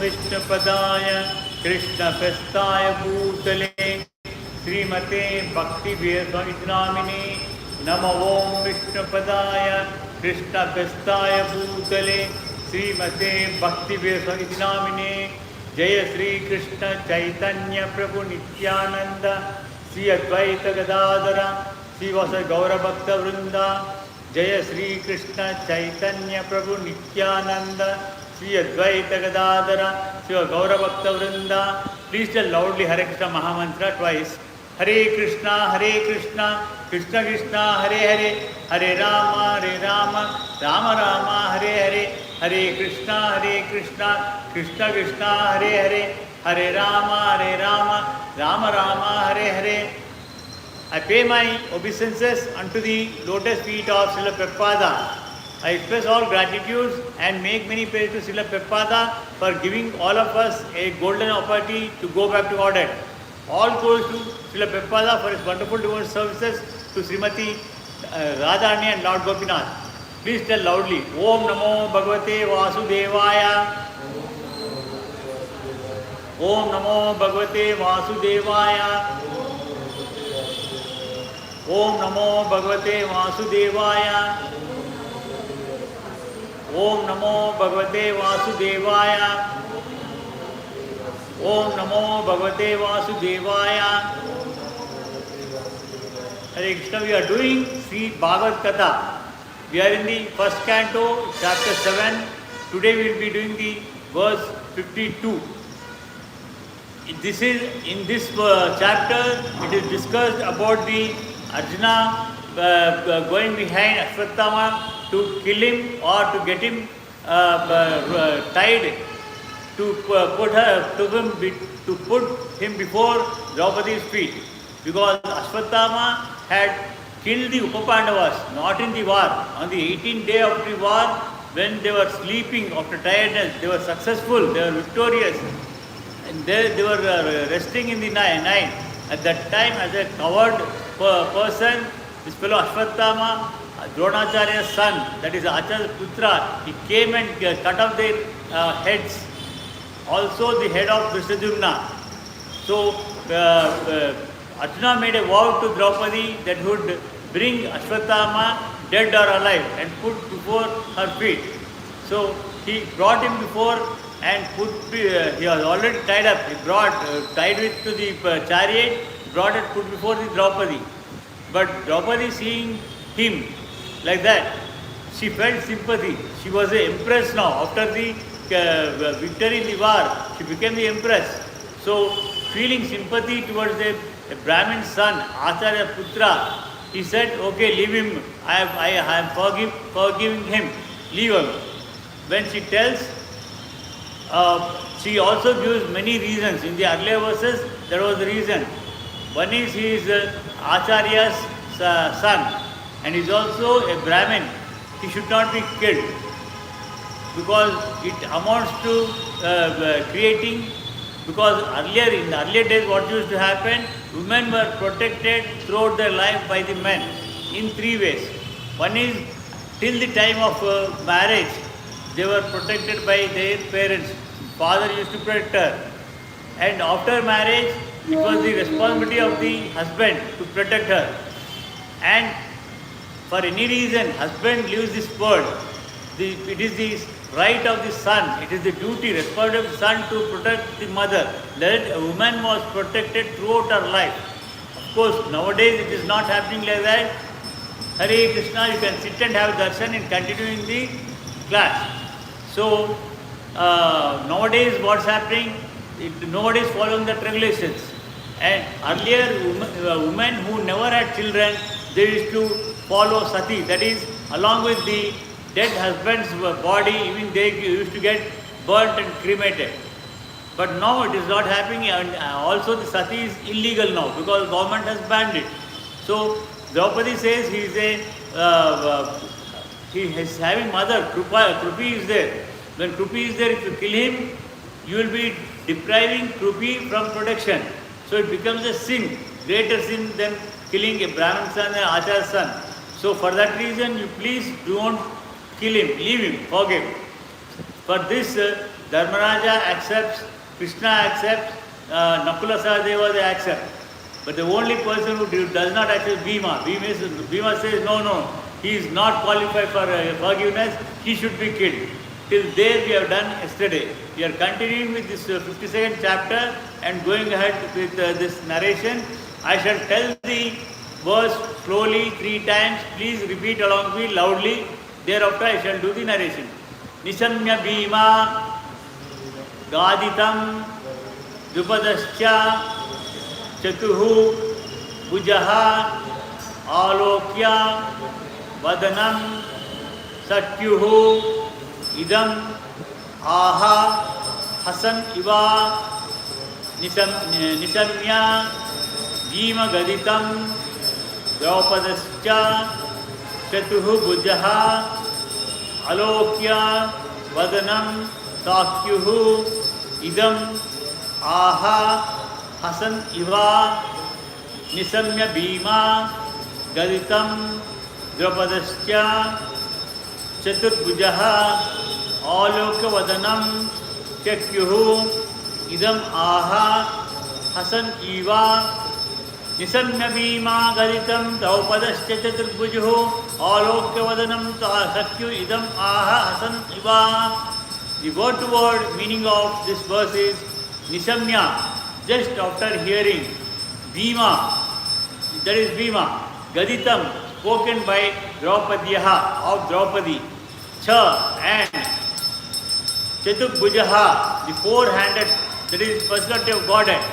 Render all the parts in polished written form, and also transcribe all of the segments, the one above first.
विष्णुपदाय कृष्णप्रस्थाय भूतले श्रीमते भक्तिवेदान्तनामिने नमो ओं विष्णुपदाय कृष्णप्रस्थाय भूतले श्रीमते भक्तिवेदान्तनामिने जय श्री कृष्ण चैतन्य प्रभु नित्यानंद श्री अद्वैत गदाधर श्रीवास गौरभक्त वृंदा जय श्री कृष्ण चैतन्य प्रभु नित्यानंद श्री अद्वैत गदाधर श्री गौरभक्त वृंदा. Please tell loudly Hare Krishna Mahamantra twice. Hare Krishna Krishna Krishna Hare Hare Hare Rama Rama Rama Hare Hare Hare Krishna Krishna Krishna Hare Hare Hare Rama Rama Rama Hare Hare. I pay my obeisances unto the lotus feet of Srila Prabhupada. I express all gratitude and make many prayers to Srila Prabhupada for giving all of us a golden opportunity to go back to Godhead. All goes to Srila Prabhupada for his wonderful devotional services to Srimati Radharani and Lord Gopinath. Please tell loudly, Om Namo Bhagavate Vasudevaya. Om Namo Bhagavate Vasudevaya. Om Namo Bhagavate Vasudevaya. Om Namo Bhagavate Vasudevaya. Om Namo Bhagavate Vasudevaya. Hare Krishna, we are doing Sri Bhagavath Katha. We are in the first canto, chapter 7. Today we will be doing the verse 52. In this chapter, it is discussed about the Arjuna going behind Ashwatthama to kill him or to get him tied to put him before Draupadi's feet, because Ashwatthama had killed the Upapandavas not in the war. On the 18th day of the war, when they were sleeping after tiredness, they were successful, they were victorious, and they were resting in the night. At that time, as a coward person, this fellow Ashwatthama, Dronacharya's son, that is Acharya's putra, he came and cut off their heads. Also the head of Drishtadyumna. So Arjuna made a vow to Draupadi that he would bring Ashwatthama dead or alive and put before her feet. So he brought him before and he was already tied up. He tied it to the chariot, brought it, put before the Draupadi. But Draupadi, seeing him like that, she felt sympathy. She was the empress now. After the victory in the war, she became the empress. So, feeling sympathy towards a Brahmin son, Acharya Putra, he said, okay, leave him. I am forgiving him. Leave him. When she tells, she also gives many reasons. In the earlier verses, there was the reason. One is he is Acharya's son and he is also a Brahmin. He should not be killed because it amounts to creating. Because in the earlier days, what used to happen, women were protected throughout their life by the men in three ways. One is till the time of marriage, they were protected by their parents. Father used to protect her. And after marriage, it was the responsibility of the husband to protect her. And for any reason, husband leaves this world. It is the right of the son. It is the duty, responsibility of the son to protect the mother. That a woman was protected throughout her life. Of course, nowadays it is not happening like that. Hare Krishna, you can sit and have darshan and continue in the class. So, nowadays what's happening? Nobody is following the regulations. And earlier, women who never had children, they used to follow sati. That is, along with the dead husband's body, even they used to get burnt and cremated. But now it is not happening, and also the sati is illegal now because government has banned it. So Draupadi says he is having mother, Krupi is there. When Krupi is there, if you kill him, you will be depriving Krupi from protection. So it becomes a sin, greater sin than killing a Brahmin son and Acharya's son. So for that reason, you please don't kill him, leave him, forgive. For this, Dharmaraja accepts, Krishna accepts, Nakula Sahadeva they accept. But the only person who does not accept Bhima, Bhima says no, he is not qualified for forgiveness, he should be killed. Till there we have done yesterday. We are continuing with this 52nd chapter and going ahead with this narration. I shall tell the verse slowly 3 times. Please repeat along with me loudly. Thereafter I shall do the narration. Nisamya Bhima Gaditam Dupadascha Chatuhu Bujaha Alokya Vadanam Satyuhu Idam Aha Hasan Iva Nisamya Bhima Gaditam Draupadascha Chatuhu Bujaha Alokya Vadanam Sakyuhu Idam Aha Hasan Iva Nisamya Bhima Gaditam Draupadascha Chaturbujaha Alokya Vadanam Sakyuhu Idam Aha Hasan Iva Nisamya Bhima Gaditam Draupadascha Chaturbujahu Alokya Vadanam Sakyuhu Idam Aha Hasan Iva. The word to word meaning of this verse is Nisamya. Just after hearing Bhima, that is Bhima, Gaditam, spoken by Draupadiyaha of Draupadi, Cha and Chaturbujaha, the 4-handed, that is personality of Godhead,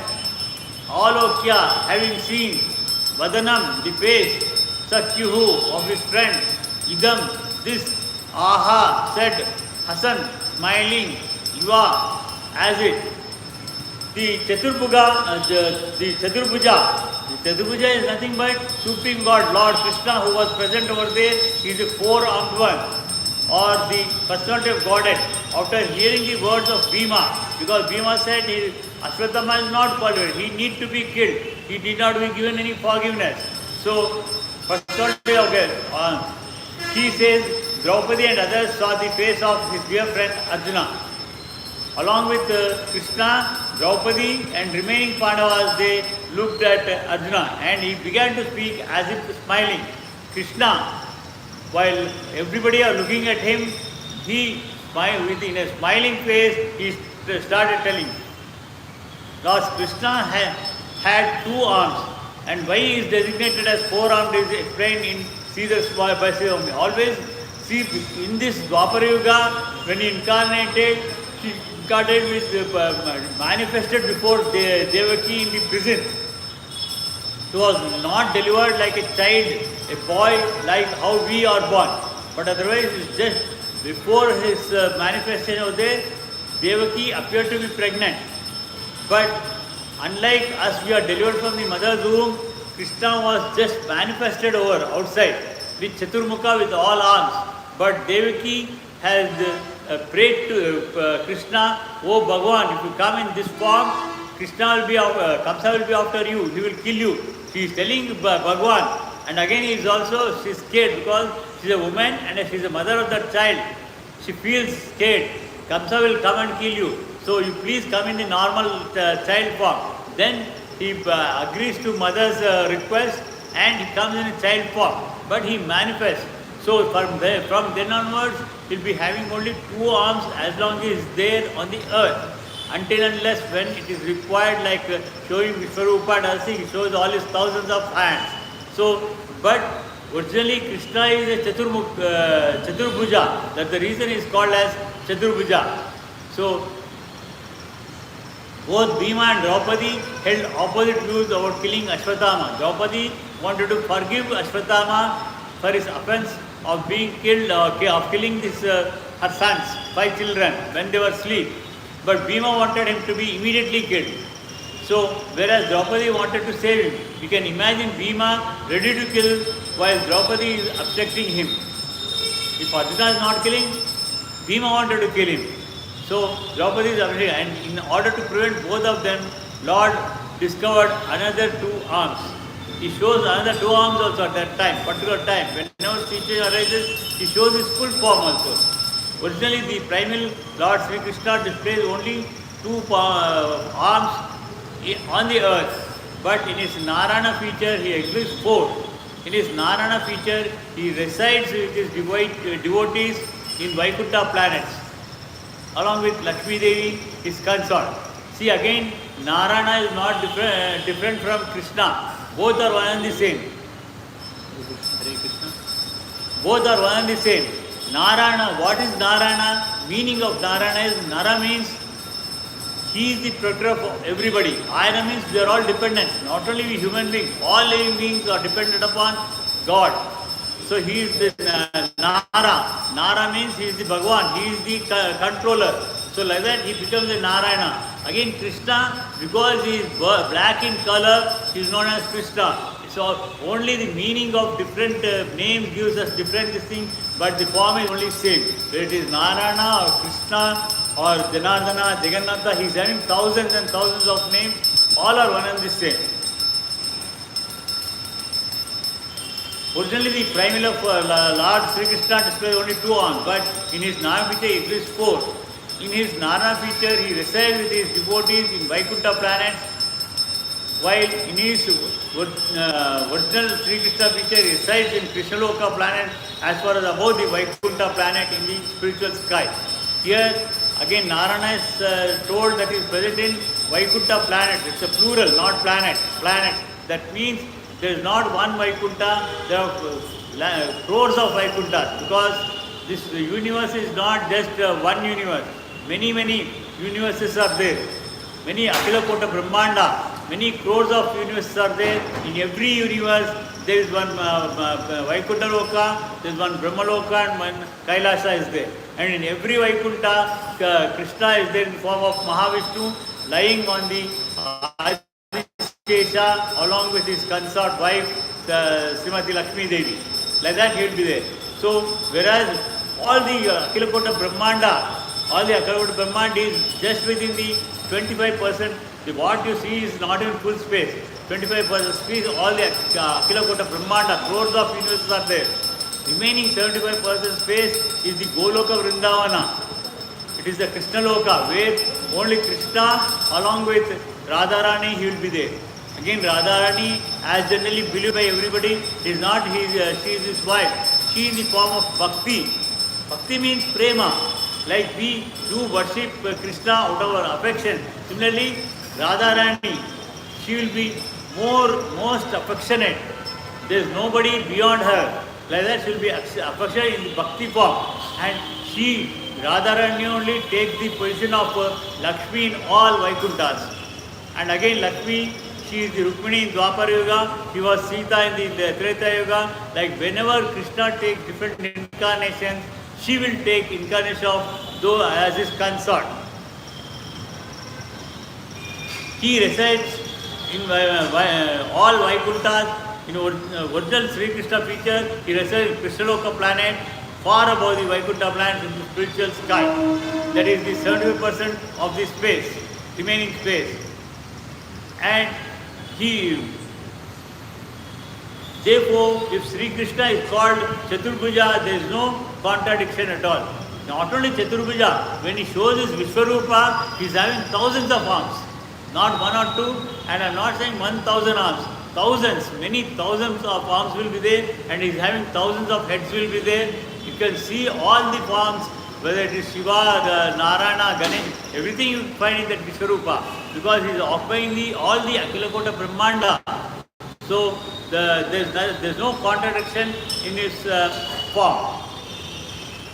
Alokya, having seen, Vadanam, the face, Sakyuhu, of his friend, Idam, this, Aha, said, Hasan, smiling, Iva, as it. The Chaturbuja is nothing but Supreme God, Lord Krishna, who was present over there. He is a 4-armed one, or the personality of Godhead. After hearing the words of Bhima, because Bhima said Ashwatthama is not qualified, he need to be killed. He did not be given any forgiveness. So, personality of God, he says Draupadi and others saw the face of his dear friend Arjuna. Along with Krishna, Draupadi and remaining Pandavas, they looked at Arjuna and he began to speak as if smiling. Krishna, while everybody are looking at him, he smiled in a smiling face, he started telling. Because Krishna had 2 arms, and why he is designated as 4-armed is explained in Caesar's Bible. Always see in this Dwapara Yuga, when he incarnated with manifested before Devaki in the prison. He was not delivered like a child, a boy, like how we are born. But otherwise, it's just before his manifestation over there, Devaki appeared to be pregnant. But unlike us, we are delivered from the mother's womb. Krishna was just manifested over outside with Chaturmukha, with all arms. But Devaki has prayed to Krishna, "Oh Bhagavan, if you come in this form, Krishna will be Kamsa will be after you. He will kill you." She is telling Bhagavan, and again she is scared because she is a woman and she is the mother of that child. She feels scared. Kamsa will come and kill you. So you please come in the normal child form. Then he agrees to mother's request and he comes in a child form. But he manifests. So from then onwards, he'll be having only 2 arms as long as he is there on the earth. Until unless when it is required, like showing Vishwarupa dancing, he shows all his thousands of hands. So, but originally Krishna is a Chaturbhuja. That's the reason he is called as Chaturbhuja. So, both Bhima and Draupadi held opposite views about killing Ashwatthama. Draupadi wanted to forgive Ashwatthama for his offense of being killed, of killing her sons, 5 children, when they were asleep. But Bhima wanted him to be immediately killed. So, whereas Draupadi wanted to save him, you can imagine Bhima ready to kill while Draupadi is obstructing him. If Arjuna is not killing, Bhima wanted to kill him. So, Draupadi is obstructing, and in order to prevent both of them, Lord discovered another 2 arms. He shows another 2 arms also at that time, particular time. Whenever situation arises, he shows his full form also. Originally, the primal Lord Sri Krishna displays only two arms on the earth. But in his Narayana feature, he exhibits four. In his Narayana feature, he resides with his devotees in Vaikuntha planets, along with Lakshmi Devi, his consort. See again, Narayana is not different from Krishna. Both are one and the same. Hare Krishna. Both are one and the same. Narayana, what is Narayana? Meaning of Narayana is Nara means he is the protector of everybody. Ayana means they are all dependent. Not only we human beings, all living beings are dependent upon God. So he is the Nara. Nara means he is the Bhagavan. He is the controller. So like that he becomes the Narayana. Again Krishna, because he is black in color, he is known as Krishna. So only the meaning of different names gives us different things, but the form is only same. Whether it is Narayana or Krishna or Janardana, Jagannatha, he is having thousands and thousands of names. All are one and the same. Originally, the primal of Lord Sri Krishna displays only two arms, but in his Narayana feature he exists four. In his Narayana feature, he resides with his devotees in Vaikuntha planets, while in his original Sri Krishna feature, he resides in Krishnaloka planet as far as above the Vaikuntha planet in the spiritual sky. Here, again, Narayana is told that he is present in Vaikuntha planet. It's a plural, not planet. Planet. That means there is not one Vaikuntha, there are crores of Vaikunthas, because this universe is not just one universe. Many universes are there. Many Akhila Kota Brahmanda, many crores of universes are there. In every universe, there is one Vaikuntha Loka, there is one Brahma Loka, and one Kailasa is there. And in every Vaikuntha, Krishna is there in the form of Mahavishnu, lying on the Adishesha along with his consort wife, Srimati Lakshmi Devi. Like that he will be there. So, whereas all the Akhila Kota Brahmanda, all the Akhila Kota Brahmanda is just within the 25%. What you see is not in full space. 25% space, all the Akhila Kota Brahmanda, crores of universes are there. Remaining 75% space is the Goloka Vrindavana. It is the Krishna Loka, where only Krishna along with Radharani he will be there. Again, Radharani, as generally believed by everybody, is not she is his wife. She is the form of bhakti. Bhakti means prema. Like we do worship Krishna out of our affection. Similarly, Radharani, she will be most affectionate. There is nobody beyond her. Like that she will be affectionate in the bhakti form. And she, Radharani, only takes the position of Lakshmi in all Vaikunthas. And again Lakshmi, she is the Rukmini in Dwapara Yuga, she was Sita in the Treta Yuga. Like whenever Krishna takes different incarnations, she will take incarnation of though as his consort. He resides in all Vaikunthas. In original Sri Krishna feature, he resides in Krishnaloka planet, far above the Vaikuntha planet in the spiritual sky. That is the 75% of the space, remaining space. And therefore, if Sri Krishna is called Chaturbhuja, there is no contradiction at all. Not only Chaturbhuja, when he shows his Vishwarupa, he is having thousands of arms. Not one or two, and I am not saying 1,000 arms. Thousands, many thousands of arms will be there, and he is having thousands of heads will be there. You can see all the forms, whether it is Shiva, Narayana, Ganesh, everything you find in that Vishwarupa, because he is occupying all the Akhila Kota Brahmanda. So there is no contradiction in his form.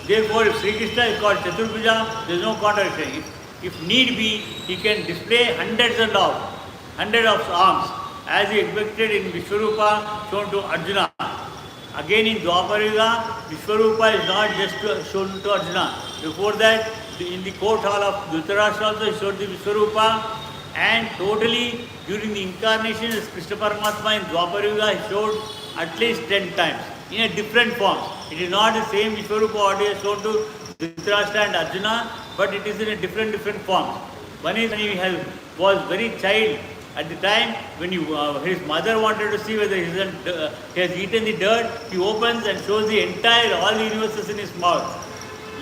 Therefore, if Sri Krishna is called Chaturbhuja, there is no contradiction. If need be, he can display hundreds of arms, as he expected in Vishwarupa shown to Arjuna. Again in Dwapara Yuga, Vishwarupa is not just shown to Arjuna. Before that, in the court hall of Dhritarashtra also he showed the Vishwarupa, and totally during the incarnation of Krishna Paramatma in Dwapara Yuga he showed at least 10 times in a different form. It is not the same Vishwarupa what he has shown to Dhritarashtra and Arjuna, but it is in a different forms. One is when he was very child. At the time when his mother wanted to see whether he has eaten the dirt, he opens and shows the entire, all the universes in his mouth.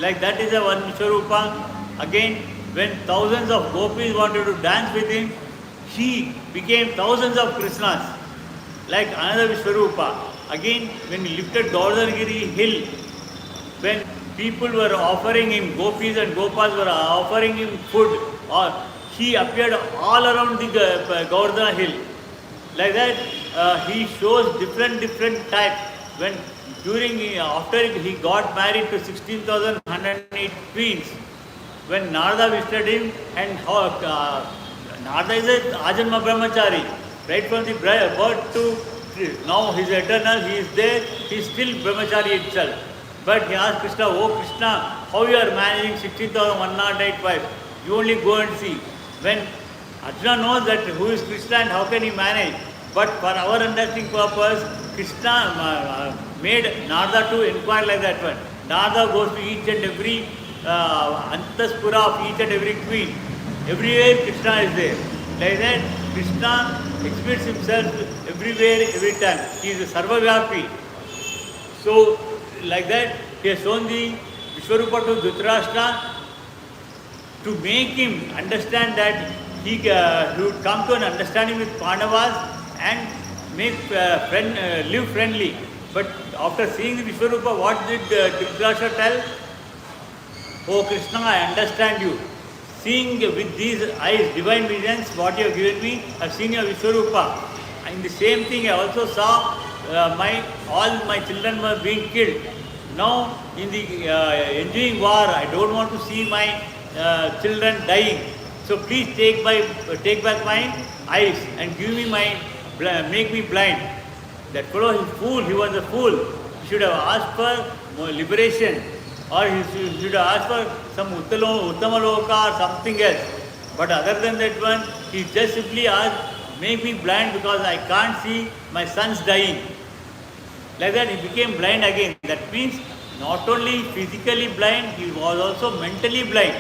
Like that is a one Vishwarupa. Again, when thousands of gopis wanted to dance with him, he became thousands of Krishnas. Like another Vishwarupa. Again, when he lifted Govardhana hill, when people were offering him, gopis and gopas were offering him food, or he appeared all around the Govardhana hill. Like that, he shows different types. When after he got married to 16,108 queens, when Narada visited him, and Narada is a Ajanma Brahmachari, right from the birth to now he is eternal, he is there, he is still Brahmachari itself. But he asked Krishna, oh Krishna, how you are managing 16,108 wives? You only go and see. When Arjuna knows that who is Krishna and how can he manage, but for our understanding purpose, Krishna made Narada to inquire like that one. Narada goes to each and every Antaspura of each and every queen. Everywhere Krishna is there. Like that, Krishna exhibits himself everywhere, every time. He is a Sarvavyapi. So, like that, he has shown the Vishwarupa to Dhritarashtra to make him understand that he would come to an understanding with Pandavas and make live friendly. But after seeing the Vishwarupa, what did Dhritarashtra tell? Oh Krishna, I understand you. Seeing with these eyes, divine visions, what you have given me, I have seen your Vishwarupa. In the same thing, I also saw all my children were being killed. Now, in the ensuing war, I don't want to see my children dying. So please take back my eyes and give me make me blind. That fellow is a fool. He was a fool. He should have asked for more liberation, or he should have asked for some Uttamaloka or something else. But other than that one, he just simply asked, make me blind because I can't see my sons dying. Like that, he became blind again. That means not only physically blind, he was also mentally blind.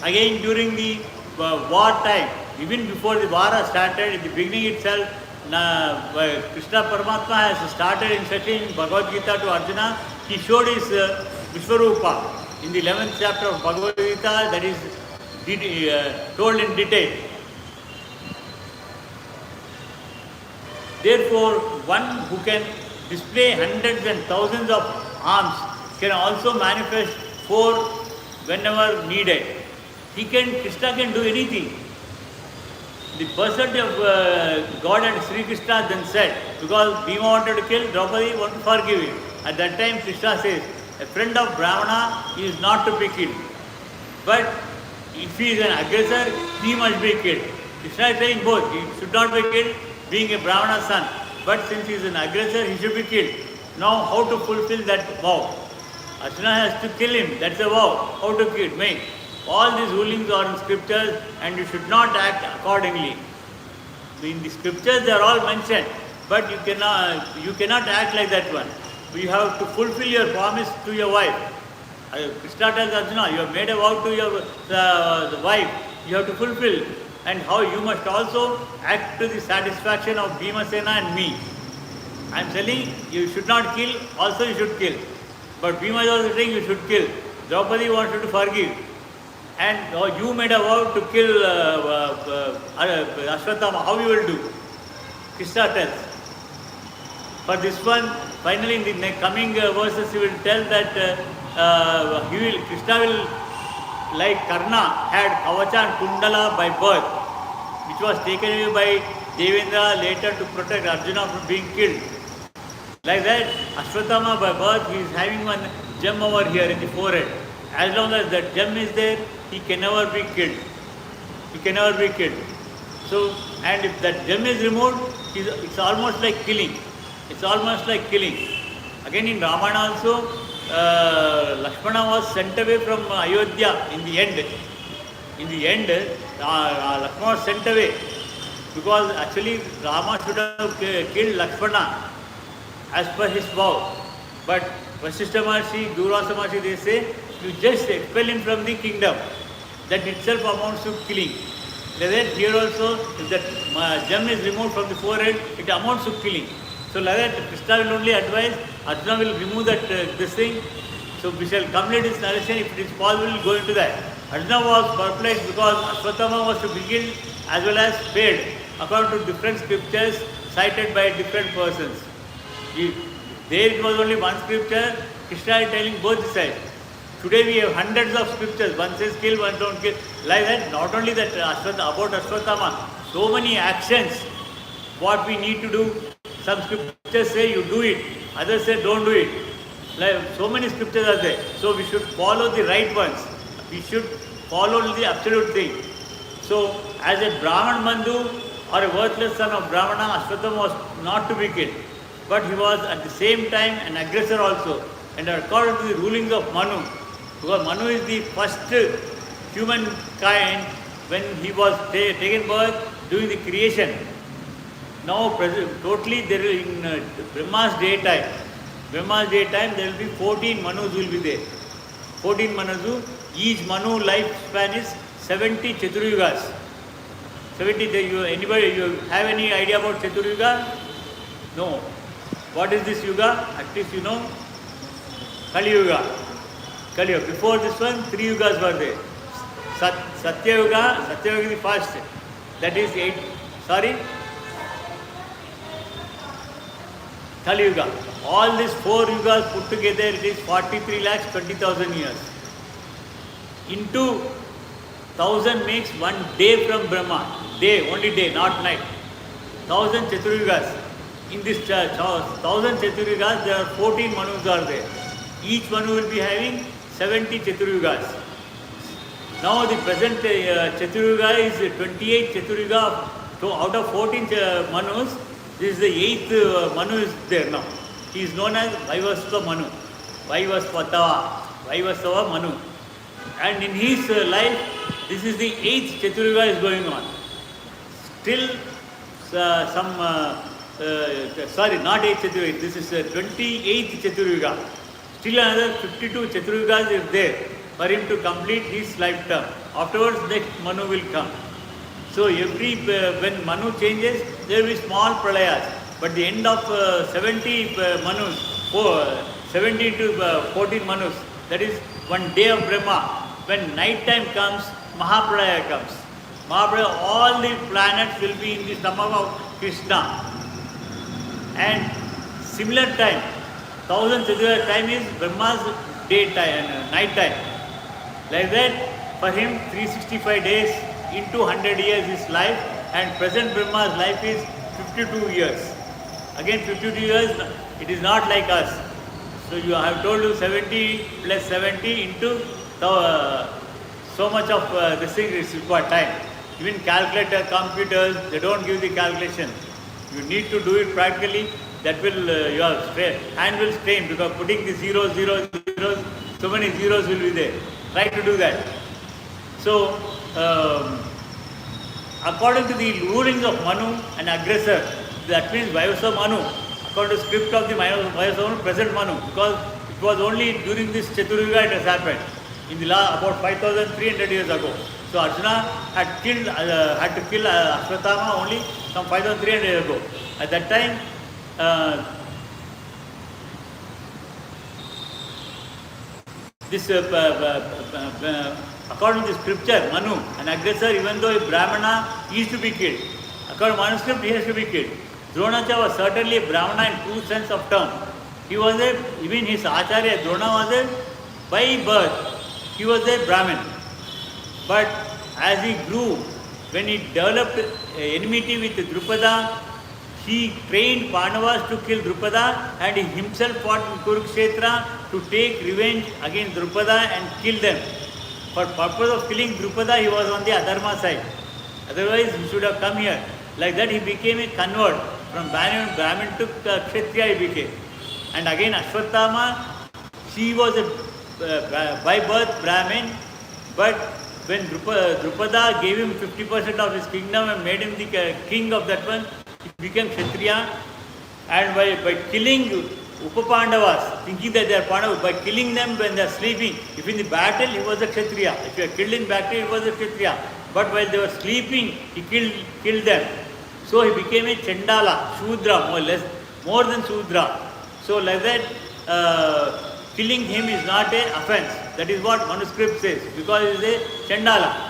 Again, during the war time, even before the war started, in the beginning itself, Krishna Paramatma has started in Bhagavad Gita to Arjuna. He showed his Vishwarupa in the 11th chapter of Bhagavad Gita, that is told in detail. Therefore, one who can display hundreds and thousands of arms can also manifest four whenever needed. Krishna can do anything. The personality of God and Sri Krishna then said, because Bhima wanted to kill, Draupadi wanted to forgive him. At that time, Krishna says, a friend of Brahmana is not to be killed. But if he is an aggressor, he must be killed. Krishna is saying both. He should not be killed, being a Brahmana's son. But since he is an aggressor, he should be killed. Now, how to fulfill that vow? Arjuna has to kill him. That's a vow. How to kill? Make. All these rulings are in scriptures and you should not act accordingly. In the scriptures they are all mentioned, but you cannot act like that one. You have to fulfill your promise to your wife. Krishna tells Arjuna, you have made a vow to your the wife, you have to fulfill. And how you must also act to the satisfaction of Bhimasena and me. I am telling you should not kill, also you should kill. But Bhima is also saying you should kill. Draupadi wants you to forgive. And you made a vow to kill Ashwatthama. How you will do? Krishna tells. For this one, finally in the coming verses he will tell that Krishna will, like Karna had Kavacha and Kundala by birth, which was taken away by Devendra later to protect Arjuna from being killed. Like that, Ashwatthama by birth, he is having one gem over here in the forehead. As long as that gem is there, he can never be killed. He can never be killed. So, and if that gem is removed, it's almost like killing. It's almost like killing. Again in Ramayana also, Lakshmana was sent away from Ayodhya in the end. In the end, Lakshmana was sent away because actually Rama should have killed Lakshmana as per his vow. But Vasishtha Maharshi, Durvasa Maharshi, they say, you just expel him from the kingdom. That itself amounts to killing. Like that here also, if that gem is removed from the forehead, it amounts to killing. So like that, Krishna will only advise, Arjuna will remove that this thing. So we shall complete this narration. If it is possible, we'll go into that. Arjuna was perplexed because Ashwatthama was to be killed as well as spared, according to different scriptures cited by different persons. There it was only one scripture, Krishna is telling both the sides. Today we have hundreds of scriptures, one says kill, one don't kill. Like that, not only that about Ashwatthama, so many actions, what we need to do. Some scriptures say you do it, others say don't do it. Like so many scriptures are there. So we should follow the right ones. We should follow the absolute thing. So as a Brahman Bandhu or a worthless son of Brahmana, Ashwatthama was not to be killed. But he was at the same time an aggressor also. And according to the rulings of Manu, because Manu is the first humankind when he was taken birth during the creation. Now totally there is in Brahma's daytime there will be 14 Manus will be there. 14 Manus, each Manu lifespan is 70 Chaturyugas. 70, anybody, you have any idea about Chaturyuga? No. What is this Yuga? At least you know. Kali Yuga. Before this one, 3 Yugas were there. Satya Yuga is the first. That is 8, Kali Yuga. All these 4 Yugas put together, it is 43,20,000 years. Into 1000 makes 1 day from Brahma. Day, only day, not night. 1000 Chaturyugas. In this 1000 Chaturyugas, there are 14 Manus are there. Each Manu will be having 70 Chaturyugas. Now the present Chaturyuga is 28 Chaturyuga. So out of 14 Manus, this is the 8th Manu is there now. He is known as Vaivasva Manu. Vaivasva Manu. And in his life, this is the 8th Chaturyuga is going on. Still not 8th Chaturyuga, this is 28th Chaturyuga. Still another 52 Chaturyugas is there for him to complete his lifetime. Afterwards, next Manu will come. So when Manu changes, there will be small pralayas. But the end of 70 Manus, 70 to 14 Manus, that is 1 day of Brahma. When night time comes, Mahapralaya comes. Mahapralaya, all the planets will be in the stomach of Krishna. And similar time, 1000 Chaturyuga time is Brahma's daytime and night time. Like that, for him 365 days into 100 years is life, and present Brahma's life is 52 years. Again 52 years, it is not like us. So I have told you 70 plus 70 into so much of this thing is required time. Even calculator, computers, they don't give the calculation. You need to do it practically. That will, your hand will strain because putting the zeros, so many zeros will be there. Try to do that. So, according to the rulings of Manu, an aggressor, that means Vaivasva Manu, according to the script of the Vaivasva Manu, present Manu, because it was only during this Chaturyuga it has happened, in the last about 5,300 years ago. So Arjuna had to kill Ashwatthama only some 5,300 years ago. At that time, this according to the scripture, Manu, an aggressor, even though a Brahmana, he is to be killed. According to manuscript, he has to be killed. Dronacha was certainly a Brahmana in true sense of term. He was even his Acharya, Drona was by birth, he was a Brahmin. But as he grew, when he developed enmity with Drupada, he trained Pandavas to kill Drupada, and he himself fought in Kurukshetra to take revenge against Drupada and kill them. For purpose of killing Drupada, he was on the Adharma side. Otherwise, he should have come here. Like that, he became a convert. From Brahmin to Kshatriya he became. And again, Ashwatthama, she was by birth Brahmin, but when Drupada gave him 50% of his kingdom and made him the king of that one, he became Kshatriya. And by killing Upapandavas, thinking that they are Pandavas, by killing them when they are sleeping, if in the battle he was a Kshatriya, if you are killed in battle he was a Kshatriya, but while they were sleeping he killed them. So he became a Chandala, Shudra more or less. more than Sudra. So like that, killing him is not an offense. That is what manuscript says, because it is a Chandala.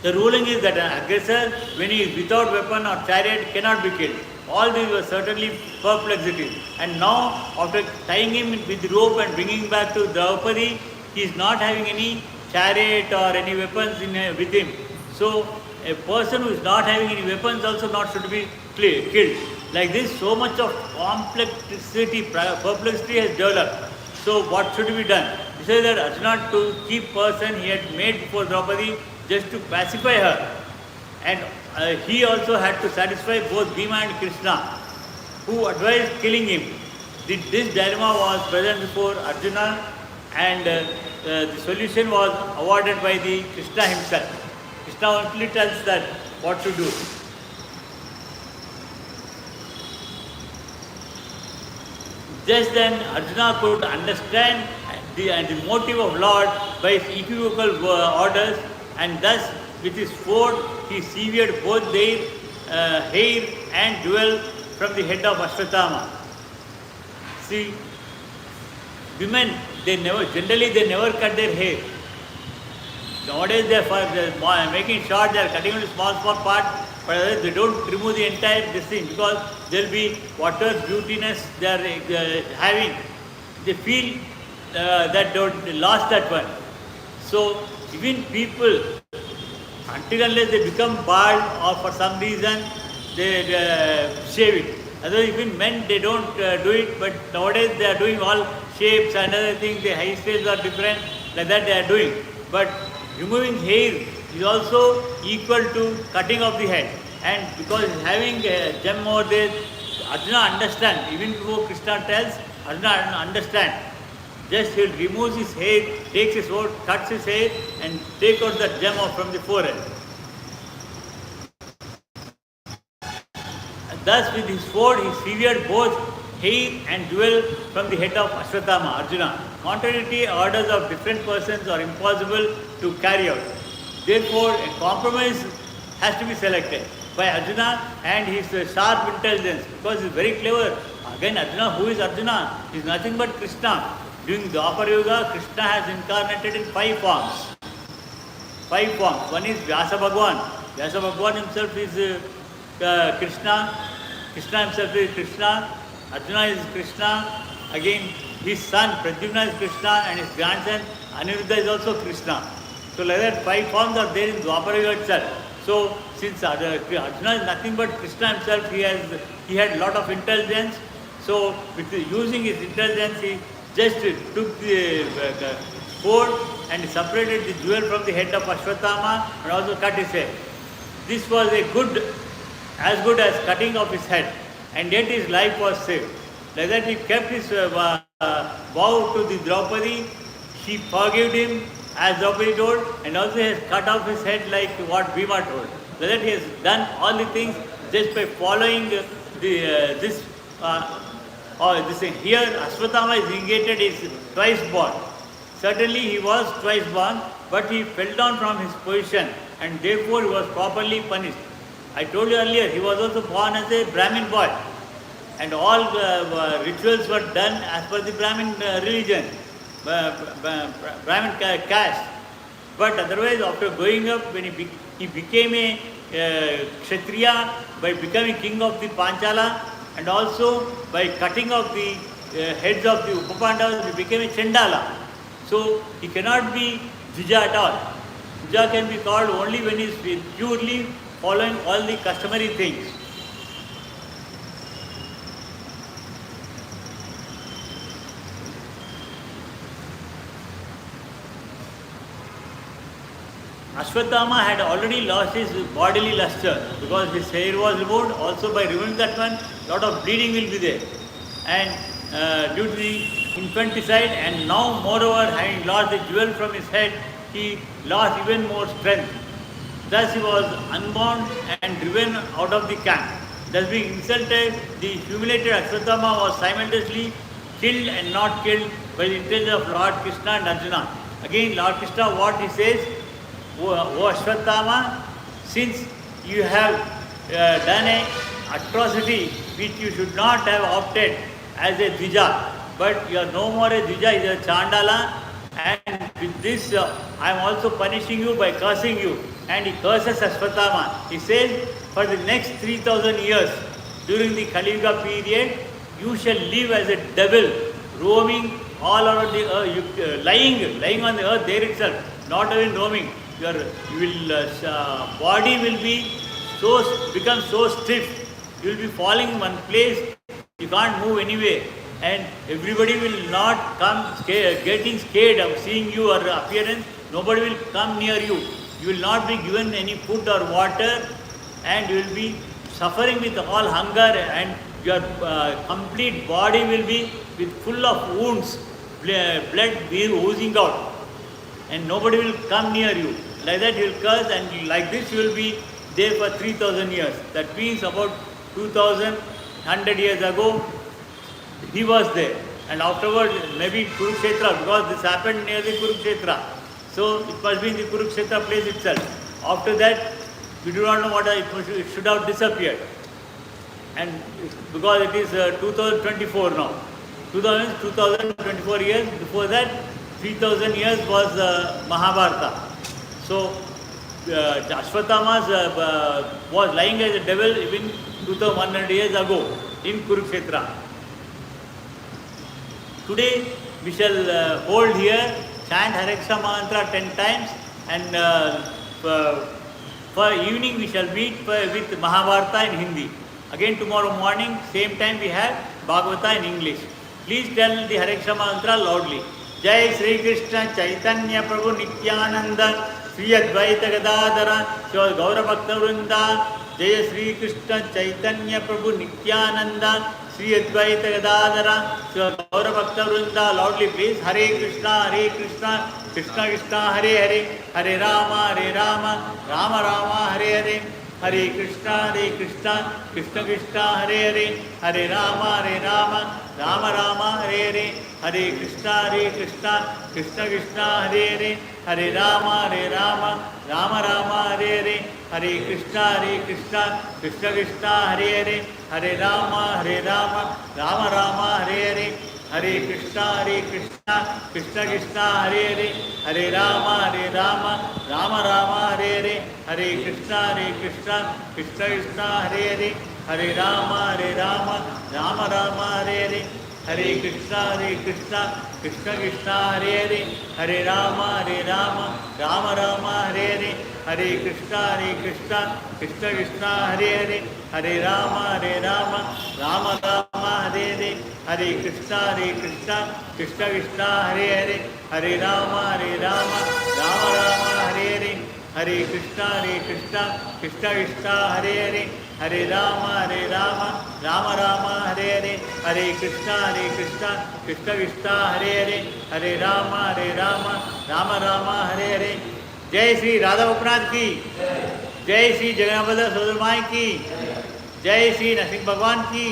The ruling is that an aggressor, when he is without weapon or chariot, cannot be killed. All these were certainly perplexities. And now, after tying him with rope and bringing him back to Draupadi, he is not having any chariot or any weapons with him. So, a person who is not having any weapons also not should be killed. Like this, so much of complexity, perplexity has developed. So, what should be done? He says that Arjuna, to keep person he had made before Draupadi, just to pacify her. And he also had to satisfy both Bhima and Krishna, who advised killing him. This dilemma was present before Arjuna, and the solution was awarded by the Krishna himself. Krishna only tells that what to do. Just then Arjuna could understand the motive of Lord by his equivocal orders, and thus with his sword he severed both their hair and jewel from the head of Ashwatthama. See, women, generally they never cut their hair. Nowadays they are making short, they are cutting only small parts, but they don't remove the entire this thing, because there will be whatever beautiness they are having. They feel that they lost that one. So even people, until unless they become bald or for some reason they shave it. Otherwise, even men, they don't do it, but nowadays they are doing all shapes and other things, the hairstyles are different, like that they are doing. But removing hair is also equal to cutting off the head. And because having a gem over there, Arjuna understands, even before Krishna tells, Arjuna understands. Just he removes his hair, takes his sword, cuts his hair, and takes out that gem off from the forehead. And thus, with his sword, he severed both hair and jewel from the head of Ashwatthama, Arjuna. Contrary orders of different persons are impossible to carry out. Therefore, a compromise has to be selected by Arjuna and his sharp intelligence, because he is very clever. Again, Arjuna, who is Arjuna? He is nothing but Krishna. During the Dwapara Yuga, Krishna has incarnated in 5 forms. 5 forms. One is Vyasa Bhagwan. Vyasa Bhagwan himself is Krishna. Krishna himself is Krishna. Arjuna is Krishna. Again, his son Pradyumna is Krishna, and his grandson Aniruddha is also Krishna. So like that, 5 forms are there in Dwapara Yuga itself. So since Arjuna is nothing but Krishna himself, he had a lot of intelligence. So with using his intelligence, he just took the sword and separated the jewel from the head of Ashwatthama and also cut his head. This was as good as cutting off his head, and yet his life was saved. Like that, he kept his vow to the Draupadi. She forgave him as Draupadi told, and also he has cut off his head like what Bhima told. Like that, he has done all the things just by following this thing. Here, Ashwatthama is indicated is twice born. Certainly, he was twice born, but he fell down from his position, and therefore he was properly punished. I told you earlier, he was also born as a Brahmin boy, and all rituals were done as per the Brahmin religion, Brahmin caste. But otherwise, after going up, when he became a Kshatriya by becoming king of the Panchala, and also by cutting off the heads of the Upapandavas, he became a Chandala. So he cannot be Vijay at all. Vijay can be called only when he is purely following all the customary things. Ashwatthama had already lost his bodily luster because his hair was removed. Also by removing that one, lot of bleeding will be there. And due to the infanticide, and now moreover having lost the jewel from his head, he lost even more strength. Thus he was unbound and driven out of the camp. Thus being insulted, the humiliated Ashwatthama was simultaneously killed and not killed by the intelligence of Lord Krishna and Arjuna. Again, Lord Krishna, what he says, O Ashwatthama, since you have done an atrocity which you should not have opted as a Dvija. But you are no more a Dvija, you are a Chandala, and with this I am also punishing you by cursing you. And he curses Ashwatthama. He says, for the next 3000 years, during the Kali Yuga period, you shall live as a devil, roaming all over the earth, lying on the earth there itself, not even roaming. Your body will be become so stiff. You will be falling in one place. You can't move anywhere, and everybody will not come getting scared of seeing you or appearance. Nobody will come near you. You will not be given any food or water, and you will be suffering with all hunger, and your complete body will be full of wounds, blood oozing out, and nobody will come near you. Like that you will curse, and like this you will be there for 3000 years. That means about 2100 years ago he was there, and afterwards maybe Kurukshetra, because this happened near the Kurukshetra, so it must be in the Kurukshetra place itself. After that we do not know what it should have disappeared, and because it is 2024 now, 2024 years. Before that 3000 years was Mahabharata. So Ashwatthama was lying as a devil even 2100 years ago in Kurukshetra. Today we shall hold here, chant Hare Krishna mantra 10 times, and for evening we shall meet with Mahabharata in Hindi. Again tomorrow morning, same time we have Bhagavata in English. Please tell the Hare Krishna mantra loudly. Jai Sri Krishna Chaitanya Prabhu Nityananda Sri Advaita Gadadhara Sri Gaura Bhakta Vrinda. Jai Sri Krishna Chaitanya Prabhu Nityananda Sri Advaita Gadadhara Sri Gaura Bhakta Vrinda. Loudly please. Hare Krishna Krishna Krishna Hare Hare, Hare Rama Rama Rama Hare Hare, Hare Krishna Krishna Krishna Hare Hare, Hare Rama Rama Hare Hare, Hare Krishna Krishna Krishna Hare Hare, Hare Rama Rama Hare Hare, Hare Krishna Krishna Hare Hare, Hare Rama Rama Hare Hare, Hare Krishna Krishna Hare Hare, Hare Rama Rama Hare Hare, Hare Krishna Krishna Hare Hare, Hare Rama Rama Hare Hare, Hare Krishna Krishna Hare Hare, Hare Rama Rama Hare Hare, Hare Krishna Krishna Hare Hare, Hare Rama Rama Hare Hare, Hare Krishna Krishna Hare Hare, Hare Rama Rama Hare Hare, Hare Krishna Krishna Hare Hare, Hare Rama Rama Hare Hare, Hare Krishna Krishna Hare Hare, Hare Rama Hare Hare. जय श्री राधा उपनाथ की, जय श्री जगन्नाथ सोदरमाई की, जय श्री नरसिंह भगवान की,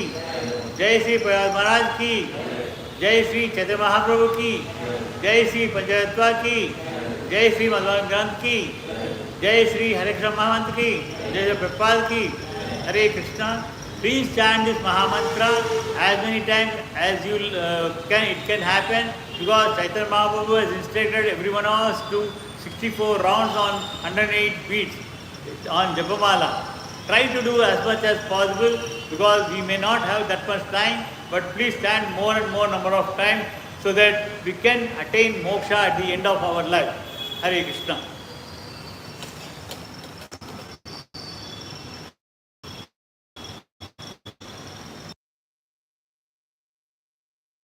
जय श्री प्रयाग महाराज की, जय श्री चैतन्य महाप्रभु की, जय श्री पंचतत्व की, जय श्री मधुबन ग्रंथ की, जय श्री हरे कृष्ण महामंत्र की, जय श्री प्रभुपाद की. हरे Krishna. Please chant this Mahamantra as many times as it can happen, because Chaitanya Mahaprabhu has instructed every one of us to 64 rounds on 108 beats on Japamala. Try to do as much as possible, because we may not have that much time, but please chant more and more number of times so that we can attain moksha at the end of our life. Hare Krishna.